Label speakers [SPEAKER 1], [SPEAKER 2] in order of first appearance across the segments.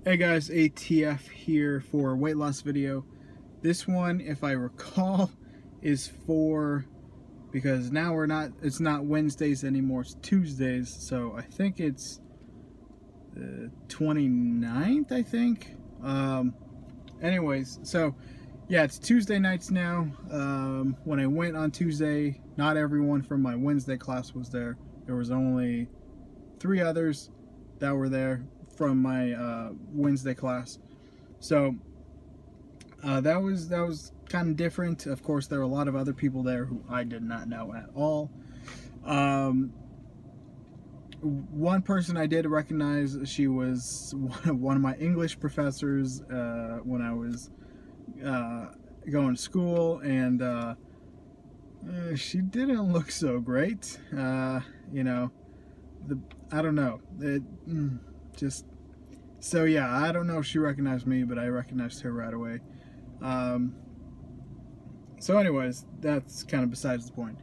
[SPEAKER 1] Hey guys, ATF here for a weight loss video. This one, if I recall, is for, because now it's not Wednesdays anymore, it's Tuesdays, so I think it's the 29th, I think. Anyways, so yeah, it's Tuesday nights now. When I went on Tuesday, not everyone from my Wednesday class was there. There was only 3 others that were there from my Wednesday class. So that was kind of different. Of course, there were a lot of other people there who I did not know at all. One person I did recognize. She was one of my English professors when I was going to school, and she didn't look so great. You know, I don't know. So yeah, I don't know if she recognized me, but I recognized her right away. So anyways, that's kind of besides the point.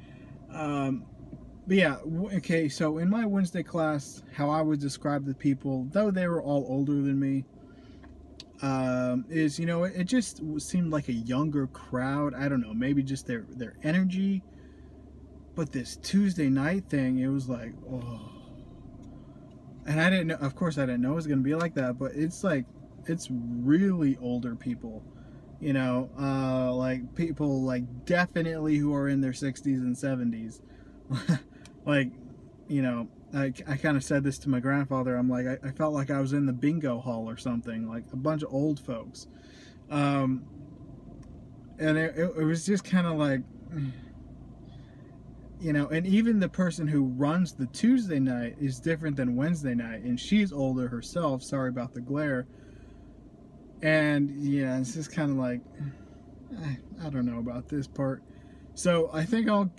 [SPEAKER 1] But yeah, okay, so in my Wednesday class, how I would describe the people, though they were all older than me, is, you know, it just seemed like a younger crowd. I don't know, maybe just their energy. But this Tuesday night thing, it was like, oh. And I didn't know, of course I didn't know it was going to be like that, but it's like, it's really older people, you know, like people like definitely who are in their 60s and 70s. Like, you know, I kind of said this to my grandfather. I'm like, I felt like I was in the bingo hall or something, like a bunch of old folks. And it was just kind of like, you know, and even the person who runs the Tuesday night is different than Wednesday night, and she's older herself. Sorry about the glare. And yeah, it's just kind of like, I don't know about this part. So I think I'm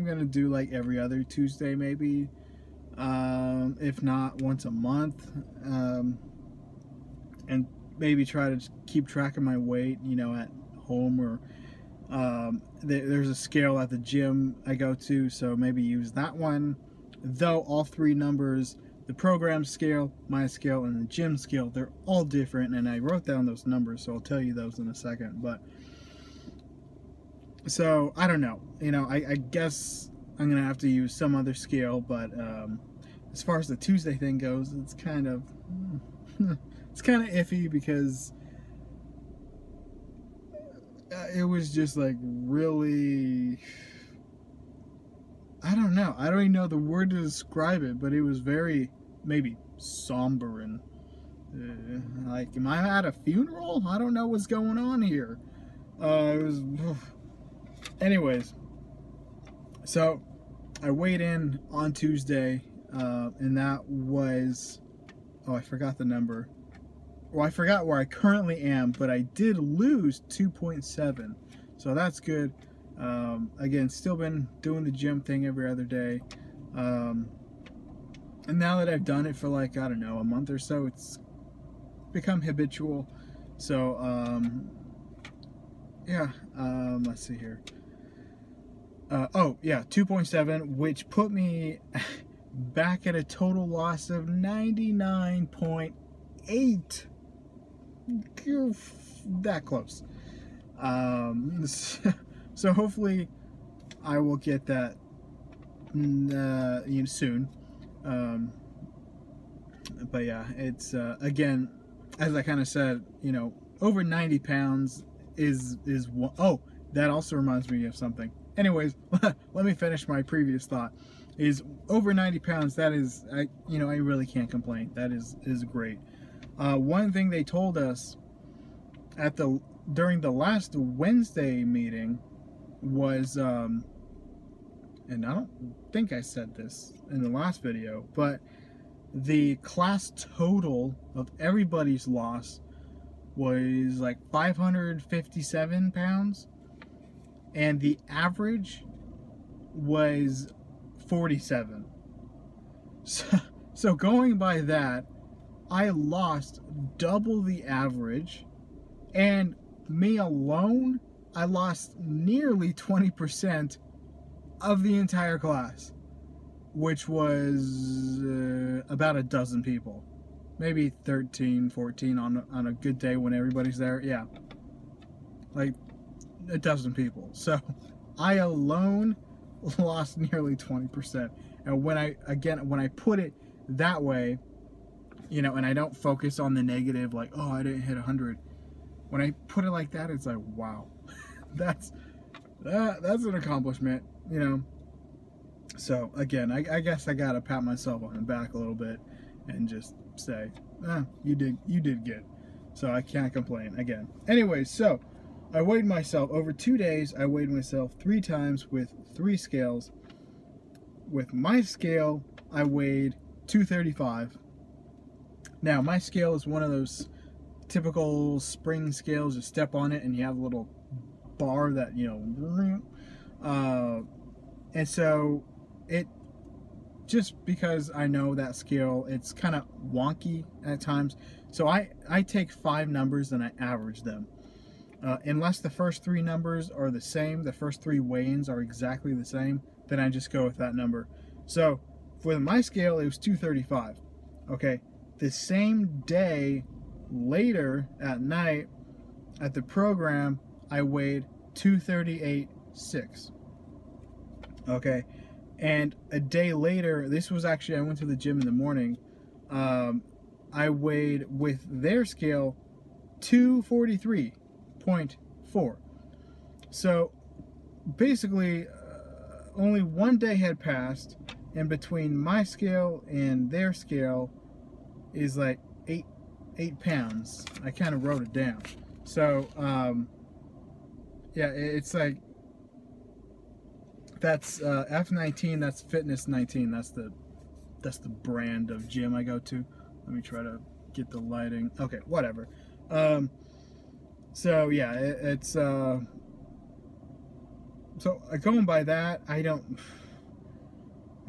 [SPEAKER 1] gonna do like every other Tuesday, maybe, if not once a month, and maybe try to keep track of my weight, you know, at home, or there's a scale at the gym I go to, so maybe use that one. Though all 3 numbers, the program scale, my scale, and the gym scale, they're all different, and I wrote down those numbers, so I'll tell you those in a second. But so I don't know, you know, I guess I'm gonna have to use some other scale. But as far as the Tuesday thing goes, it's kind of it's kind of iffy, because it was just like really, I don't know. I don't even know the word to describe it, but it was very, maybe somber, and like, am I at a funeral? I don't know what's going on here. It was, anyways. So I weighed in on Tuesday, and that was, oh, I forgot the number. Well, I forgot where I currently am, but I did lose 2.7, so that's good. Again, still been doing the gym thing every other day, and now that I've done it for like, I don't know, a month or so, it's become habitual. So yeah, let's see here. Oh yeah, 2.7, which put me back at a total loss of 99.8. That close. So hopefully I will get that soon. But yeah, it's again, as I kind of said, you know, over 90 pounds is one. Oh, that also reminds me of something. Anyways, let me finish my previous thought. Is over 90 pounds, that is, you know, I really can't complain. That is great. One thing they told us during the last Wednesday meeting was, and I don't think I said this in the last video, but the class total of everybody's loss was like 557 pounds, and the average was 47. So going by that, I lost double the average, and me alone, I lost nearly 20% of the entire class, which was about a dozen people, maybe 13, 14 on a good day when everybody's there. Yeah, like a dozen people. So I alone lost nearly 20%. And when I put it that way, you know, and I don't focus on the negative, like, oh, I didn't hit 100. When I put it like that, it's like, wow, that's an accomplishment, you know. So again, I guess I gotta pat myself on the back a little bit and just say, you did good. So I can't complain again. Anyways, so I weighed myself over 2 days. I weighed myself 3 times with 3 scales. With my scale, I weighed 235. Now my scale is one of those typical spring scales. You step on it and you have a little bar that, you know, and so it, just because I know that scale, it's kind of wonky at times. So I take 5 numbers and I average them. Unless the first 3 numbers are the same, the first 3 weigh-ins are exactly the same, then I just go with that number. So for my scale, it was 235. Okay, the same day later at night at the program, I weighed 238.6. Okay, and a day later, this was actually, I went to the gym in the morning, I weighed with their scale 243.4. So basically, only one day had passed, and between my scale and their scale is like 8 pounds. I kind of wrote it down. So yeah, it's like, that's F19, that's Fitness 19, that's the brand of gym I go to. Let me try to get the lighting. Okay, whatever. So yeah, it's so going by that, I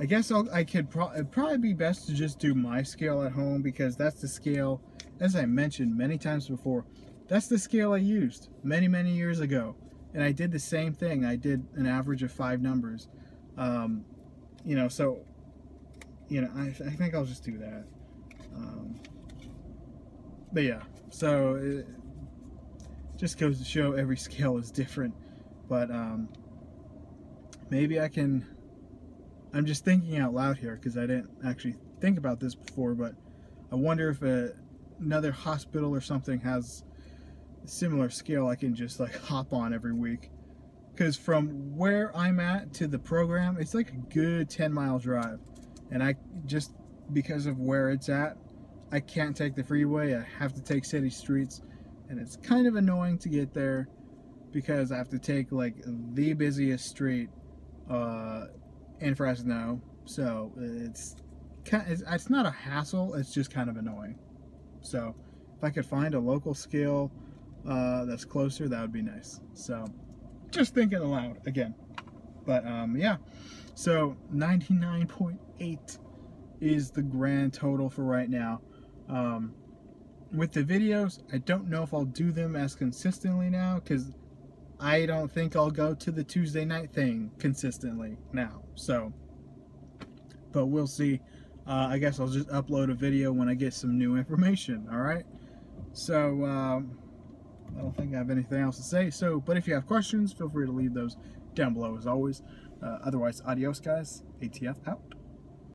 [SPEAKER 1] guess it'd probably be best to just do my scale at home, because that's the scale, as I mentioned many times before, that's the scale I used many years ago. And I did the same thing. I did an average of 5 numbers. You know, so, you know, I think I'll just do that. But yeah, so it just goes to show every scale is different. But maybe I'm just thinking out loud here, because I didn't actually think about this before, but I wonder if another hospital or something has a similar scale I can just like hop on every week. Because from where I'm at to the program, it's like a good 10-mile drive. And I just, because of where it's at, I can't take the freeway. I have to take city streets. And it's kind of annoying to get there, because I have to take like the busiest street in Fresno. So it's not a hassle, it's just kind of annoying. So if I could find a local scale that's closer, that would be nice. So just thinking aloud again. But yeah, so 99.8 is the grand total for right now. With the videos, I don't know if I'll do them as consistently now, because I don't think I'll go to the Tuesday night thing consistently now. So, but we'll see. I guess I'll just upload a video when I get some new information. All right. So I don't think I have anything else to say. So, but if you have questions, feel free to leave those down below as always. Otherwise, adios, guys. ATF out.